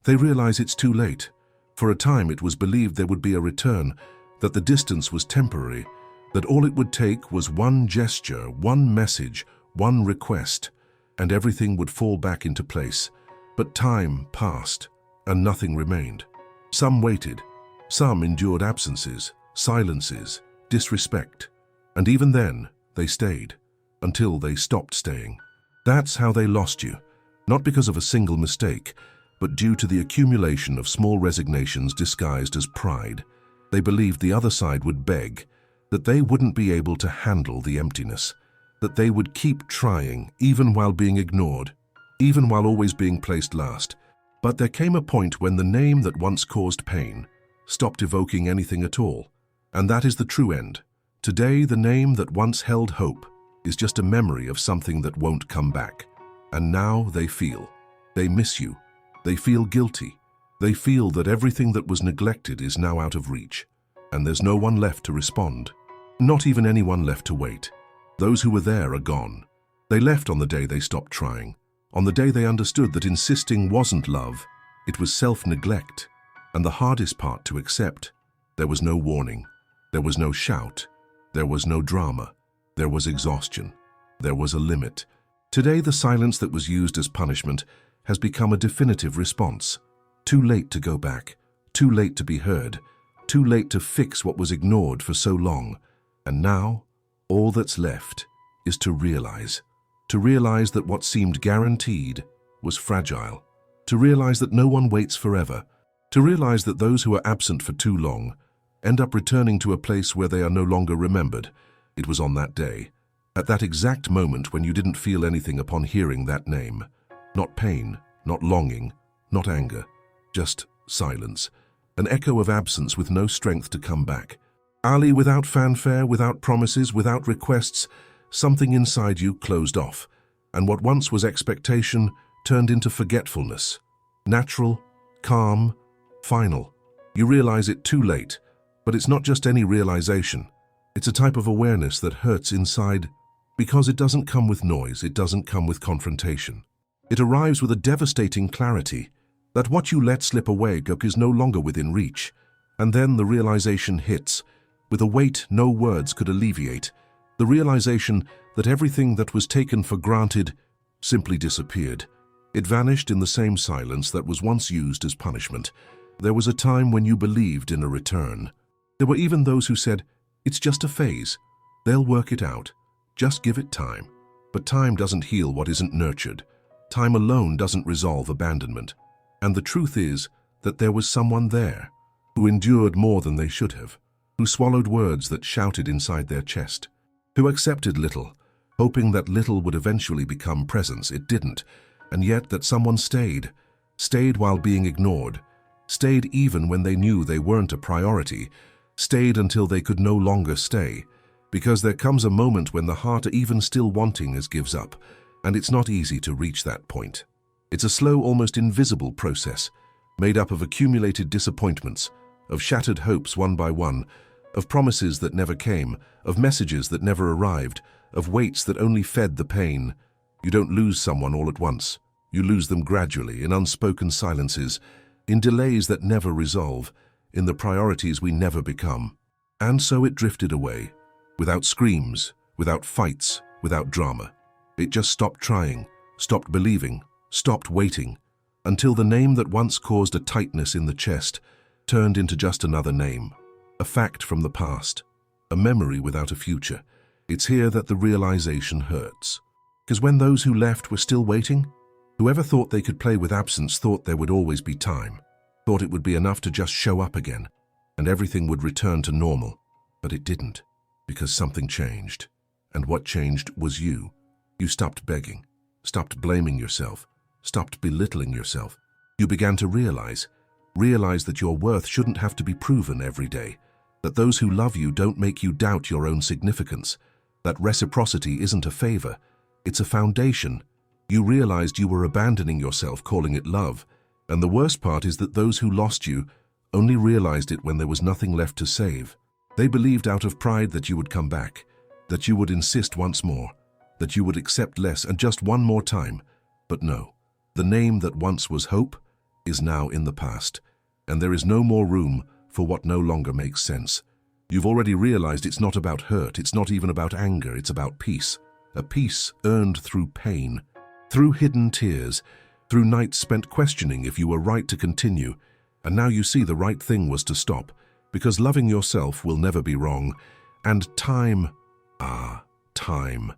They realize it's too late. For a time it was believed there would be a return, that the distance was temporary, that all it would take was one gesture, one message, one request, and everything would fall back into place. But time passed, and nothing remained. Some waited, some endured absences, silences, disrespect, and even then, they stayed, until they stopped staying. That's how they lost you, not because of a single mistake, but due to the accumulation of small resignations disguised as pride. They believed the other side would beg, that they wouldn't be able to handle the emptiness, that they would keep trying even while being ignored, even while always being placed last. But there came a point when the name that once caused pain stopped evoking anything at all. And that is the true end. Today, the name that once held hope is just a memory of something that won't come back. And now they miss you, they feel guilty, they feel that everything that was neglected is now out of reach. And there's no one left to respond, not even anyone left to wait. Those who were there are gone. They left on the day they stopped trying, on the day they understood that insisting wasn't love, it was self-neglect. And the hardest part to accept, there was no warning, there was no shout, there was no drama, there was exhaustion, there was a limit. Today, the silence that was used as punishment has become a definitive response. Too late to go back, too late to be heard, too late to fix what was ignored for so long. And now, all that's left is to realize that what seemed guaranteed was fragile, to realize that no one waits forever, to realize that those who are absent for too long end up returning to a place where they are no longer remembered. It was on that day, at that exact moment when you didn't feel anything upon hearing that name. Not pain, not longing, not anger, just silence, an echo of absence with no strength to come back. Ali, without fanfare, without promises, without requests, something inside you closed off, and what once was expectation turned into forgetfulness. Natural, calm, final. You realize it too late, but it's not just any realization. It's a type of awareness that hurts inside because it doesn't come with noise, it doesn't come with confrontation. It arrives with a devastating clarity that what you let slip away is no longer within reach. And then the realization hits, with a weight no words could alleviate, the realization that everything that was taken for granted simply disappeared. It vanished in the same silence that was once used as punishment. There was a time when you believed in a return. There were even those who said, "It's just a phase. They'll work it out. Just give it time." But time doesn't heal what isn't nurtured. Time alone doesn't resolve abandonment. And the truth is that there was someone there who endured more than they should have, who swallowed words that shouted inside their chest, who accepted little, hoping that little would eventually become presence. It didn't, and yet that someone stayed while being ignored, stayed even when they knew they weren't a priority, stayed until they could no longer stay. Because there comes a moment when the heart, even still wanting, gives up, and it's not easy to reach that point. It's a slow, almost invisible process, made up of accumulated disappointments, of shattered hopes one by one, of promises that never came, of messages that never arrived, of weights that only fed the pain. You don't lose someone all at once. You lose them gradually, in unspoken silences, in delays that never resolve, in the priorities we never become. And so it drifted away, without screams, without fights, without drama. It just stopped trying, stopped believing, stopped waiting, until the name that once caused a tightness in the chest turned into just another name, a fact from the past, a memory without a future. It's here that the realization hurts. Because when those who left were still waiting, whoever thought they could play with absence thought there would always be time, thought it would be enough to just show up again, and everything would return to normal. But it didn't, because something changed. And what changed was you. You stopped begging, stopped blaming yourself, stopped belittling yourself. You began to realize that your worth shouldn't have to be proven every day, that those who love you don't make you doubt your own significance, that reciprocity isn't a favor, it's a foundation. You realized you were abandoning yourself, calling it love, and the worst part is that those who lost you only realized it when there was nothing left to save. They believed out of pride that you would come back, that you would insist once more, that you would accept less and just one more time. But no, the name that once was hope is now in the past, and there is no more room for what no longer makes sense. You've already realized it's not about hurt, it's not even about anger, it's about peace. A peace earned through pain, through hidden tears, through nights spent questioning if you were right to continue. And now you see the right thing was to stop, because loving yourself will never be wrong. And time, time,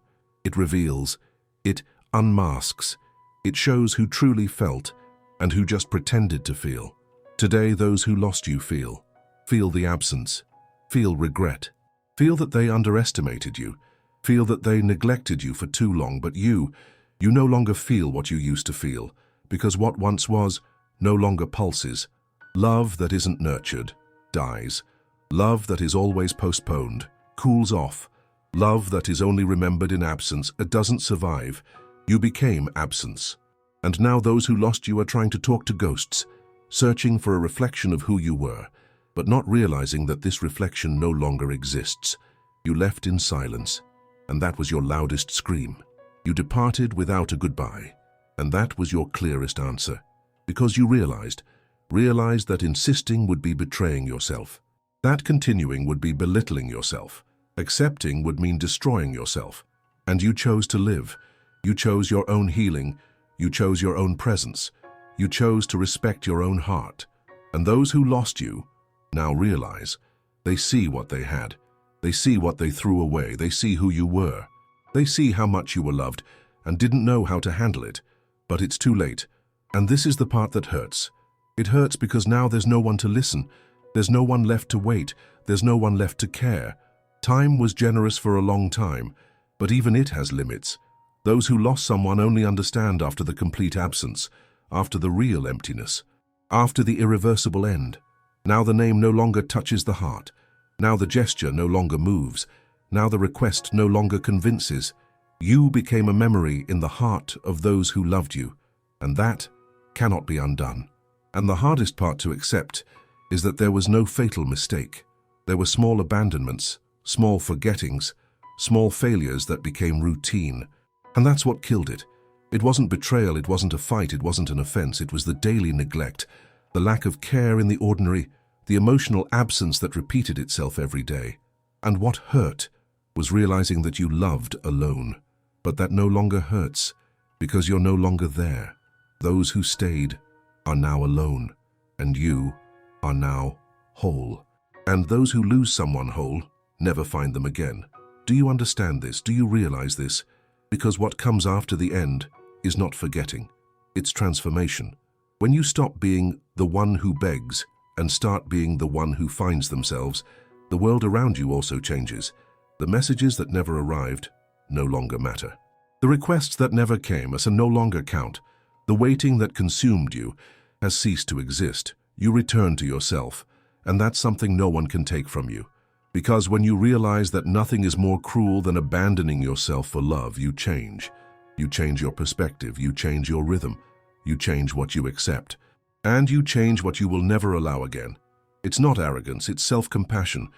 it reveals, it unmasks, it shows who truly felt and who just pretended to feel. Today, those who lost you feel the absence, feel regret, feel that they underestimated you, feel that they neglected you for too long, but you no longer feel what you used to feel, because what once was no longer pulses. Love that isn't nurtured dies. Love that is always postponed cools off. Love that is only remembered in absence doesn't survive. You became absence. And now those who lost you are trying to talk to ghosts, searching for a reflection of who you were, but not realizing that this reflection no longer exists. You left in silence, and that was your loudest scream. You departed without a goodbye, and that was your clearest answer, because you realized that insisting would be betraying yourself, that continuing would be belittling yourself, accepting would mean destroying yourself. And you chose to live. You chose your own healing. You chose your own presence. You chose to respect your own heart. And those who lost you now realize they see what they had. They see what they threw away. They see who you were. They see how much you were loved and didn't know how to handle it. But it's too late. And this is the part that hurts. It hurts because now there's no one to listen. There's no one left to wait. There's no one left to care. Time was generous for a long time, but even it has limits. Those who lost someone only understand after the complete absence, after the real emptiness, after the irreversible end. Now the name no longer touches the heart. Now the gesture no longer moves. Now the request no longer convinces. You became a memory in the heart of those who loved you, and that cannot be undone. And the hardest part to accept is that there was no fatal mistake. There were small abandonments, small forgettings, small failures that became routine. And that's what killed it. It wasn't betrayal, it wasn't a fight, it wasn't an offense, it was the daily neglect, the lack of care in the ordinary, the emotional absence that repeated itself every day. And what hurt was realizing that you loved alone, but that no longer hurts because you're no longer there. Those who stayed are now alone, and you are now whole. And those who lose someone whole never find them again. Do you understand this? Do you realize this? Because what comes after the end is not forgetting, it's transformation. When you stop being the one who begs and start being the one who finds themselves, the world around you also changes. The messages that never arrived no longer matter. The requests that never came no longer count. The waiting that consumed you has ceased to exist. You return to yourself, and that's something no one can take from you. Because when you realize that nothing is more cruel than abandoning yourself for love, you change. You change your perspective, you change your rhythm, you change what you accept, and you change what you will never allow again. It's not arrogance, it's self-compassion.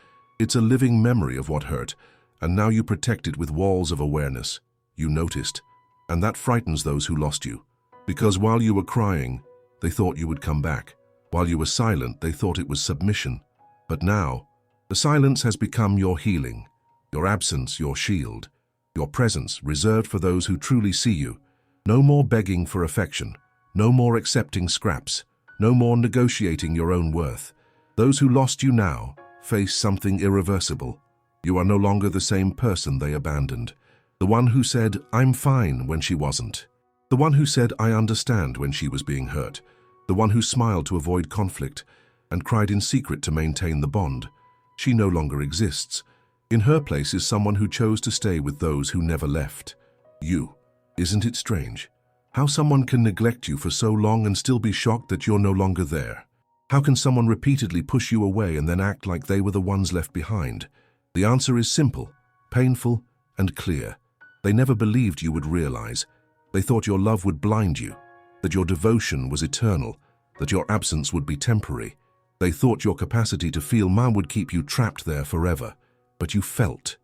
It's a living memory of what hurt, and now you protect it with walls of awareness. You noticed, and that frightens those who lost you. Because while you were crying, they thought you would come back. While you were silent, they thought it was submission. But now, the silence has become your healing, your absence, your shield, your presence reserved for those who truly see you. No more begging for affection, no more accepting scraps, no more negotiating your own worth. Those who lost you now face something irreversible. You are no longer the same person they abandoned. The one who said, "I'm fine," when she wasn't. The one who said, "I understand," when she was being hurt. The one who smiled to avoid conflict and cried in secret to maintain the bond. She no longer exists. In her place is someone who chose to stay with those who never left. You. Isn't it strange? How someone can neglect you for so long and still be shocked that you're no longer there? How can someone repeatedly push you away and then act like they were the ones left behind? The answer is simple, painful, and clear. They never believed you would realize. They thought your love would blind you, that your devotion was eternal, that your absence would be temporary. They thought your capacity to feel would keep you trapped there forever. But you felt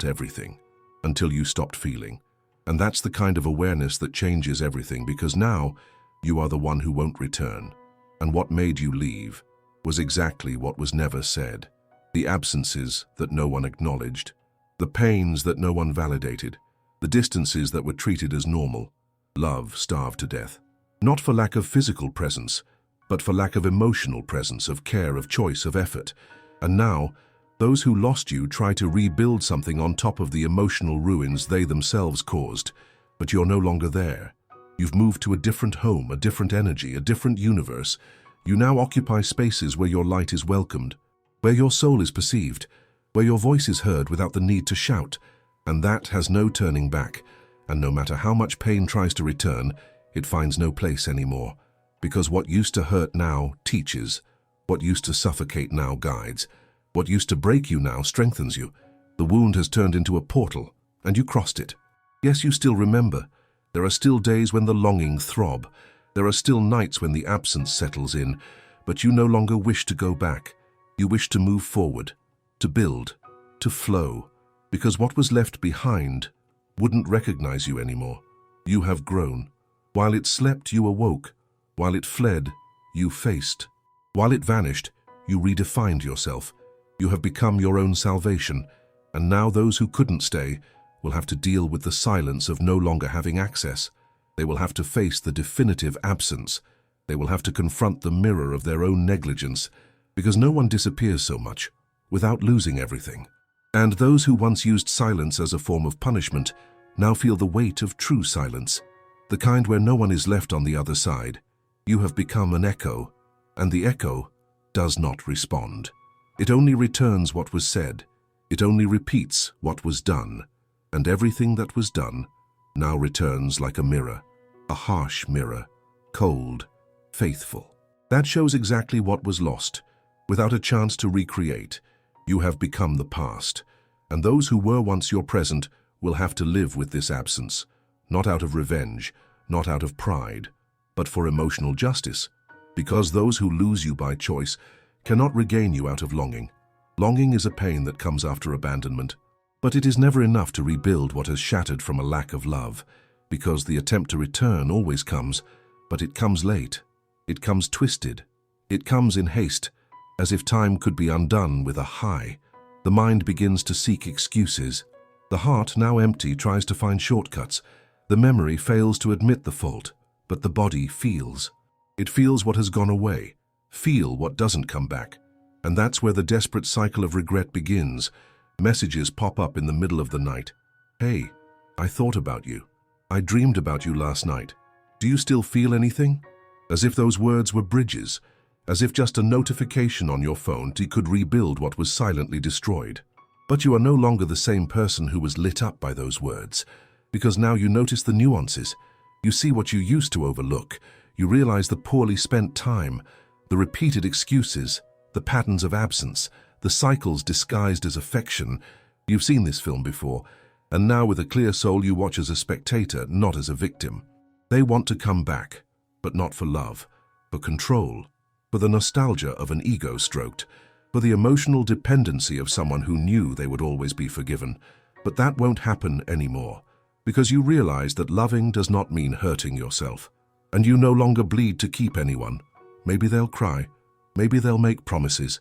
everything, until you stopped feeling. And that's the kind of awareness that changes everything, because now You are the one who won't return. And what made you leave was exactly what was never said. The absences that no one acknowledged, the pains that no one validated, the distances that were treated as normal. Love starved to death. Not for lack of physical presence, but for lack of emotional presence, of care, of choice, of effort. And now, those who lost you try to rebuild something on top of the emotional ruins they themselves caused. But you're no longer there. You've moved to a different home, a different energy, a different universe. You now occupy spaces where your light is welcomed, where your soul is perceived, where your voice is heard without the need to shout. And that has no turning back. And no matter how much pain tries to return, it finds no place anymore. Because what used to hurt now teaches. What used to suffocate now guides. What used to break you now strengthens you. The wound has turned into a portal, and you crossed it. Yes, you still remember. There are still days when the longing throb. There are still nights when the absence settles in. But you no longer wish to go back. You wish to move forward, to build, to flow. Because what was left behind wouldn't recognize you anymore. You have grown. While it slept, you awoke. While it fled, you faced. While it vanished, you redefined yourself. You have become your own salvation. And now those who couldn't stay will have to deal with the silence of no longer having access. They will have to face the definitive absence. They will have to confront the mirror of their own negligence, because no one disappears so much without losing everything. And those who once used silence as a form of punishment now feel the weight of true silence, the kind where no one is left on the other side. You have become an echo, and the echo does not respond. It only returns what was said. It only repeats what was done. And everything that was done now returns like a mirror, a harsh mirror, cold, faithful. That shows exactly what was lost. Without a chance to recreate, you have become the past. And those who were once your present will have to live with this absence, not out of revenge, not out of pride, but for emotional justice. Because those who lose you by choice cannot regain you out of longing. Longing is a pain that comes after abandonment. But it is never enough to rebuild what has shattered from a lack of love, because the attempt to return always comes, but it comes late. It comes twisted. It comes in haste, as if time could be undone with a high. The mind begins to seek excuses. The heart, now empty, tries to find shortcuts. The memory fails to admit the fault, but the body feels. It feels what has gone away, feel what doesn't come back. And that's where the desperate cycle of regret begins. Messages pop up in the middle of the night. Hey, I thought about you. I dreamed about you last night. Do you still feel anything? As if those words were bridges, as if just a notification on your phone could rebuild what was silently destroyed. But you are no longer the same person who was lit up by those words, because now you notice the nuances. You see what you used to overlook. You realize the poorly spent time, the repeated excuses, the patterns of absence, the cycles disguised as affection. You've seen this film before, and now with a clear soul you watch as a spectator, not as a victim. They want to come back, but not for love, for control, for the nostalgia of an ego stroked, for the emotional dependency of someone who knew they would always be forgiven. But that won't happen anymore, because you realize that loving does not mean hurting yourself, and you no longer bleed to keep anyone. Maybe they'll cry, maybe they'll make promises,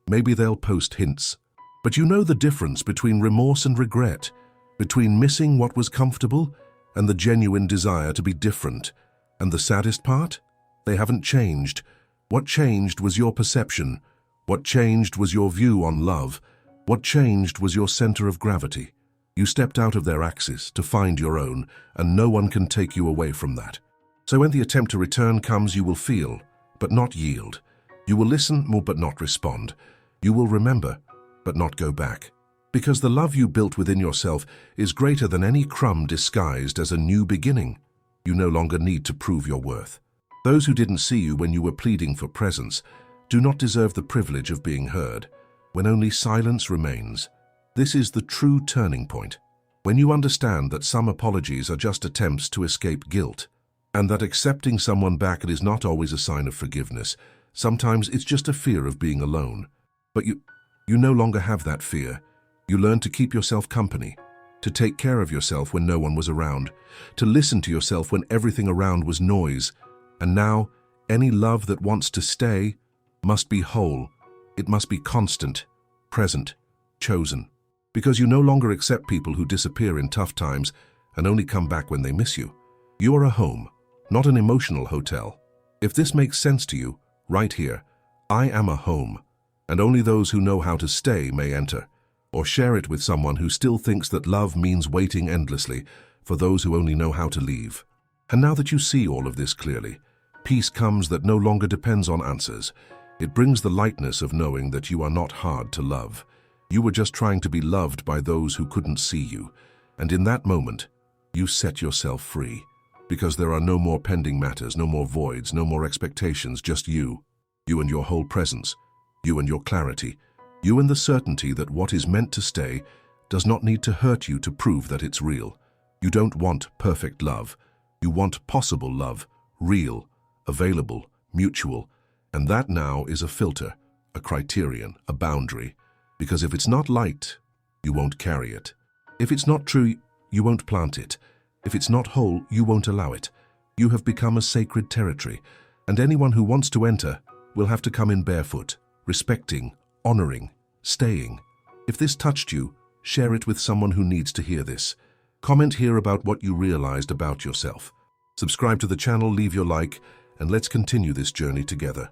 maybe they'll post hints. But you know the difference between remorse and regret, between missing what was comfortable and the genuine desire to be different. And the saddest part? They haven't changed. What changed was your perception. What changed was your view on love. What changed was your center of gravity. You stepped out of their axis to find your own, and no one can take you away from that. So when the attempt to return comes, you will feel, but not yield. You will listen, but not respond. You will remember, but not go back. Because the love you built within yourself is greater than any crumb disguised as a new beginning. You no longer need to prove your worth. Those who didn't see you when you were pleading for presence do not deserve the privilege of being heard, when only silence remains. This is the true turning point. When you understand that some apologies are just attempts to escape guilt, and that accepting someone back is not always a sign of forgiveness. Sometimes it's just a fear of being alone. But you no longer have that fear. You learn to keep yourself company, to take care of yourself when no one was around, to listen to yourself when everything around was noise. And now, any love that wants to stay must be whole. It must be constant, present, chosen. Because you no longer accept people who disappear in tough times and only come back when they miss you. You are a home, not an emotional hotel. If this makes sense to you, right here, I am a home, and only those who know how to stay may enter, or share it with someone who still thinks that love means waiting endlessly for those who only know how to leave. And now that you see all of this clearly, peace comes that no longer depends on answers. It brings the lightness of knowing that you are not hard to love. You were just trying to be loved by those who couldn't see you, and in that moment, you set yourself free. Because there are no more pending matters, no more voids, no more expectations, just you. You and your whole presence. You and your clarity. You and the certainty that what is meant to stay does not need to hurt you to prove that it's real. You don't want perfect love. You want possible love, real, available, mutual. And that now is a filter, a criterion, a boundary. Because if it's not light, you won't carry it. If it's not true, you won't plant it. If it's not whole, you won't allow it. You have become a sacred territory, and anyone who wants to enter will have to come in barefoot, respecting, honoring, staying. If this touched you, share it with someone who needs to hear this. Comment here about what you realized about yourself. Subscribe to the channel, leave your like, and let's continue this journey together.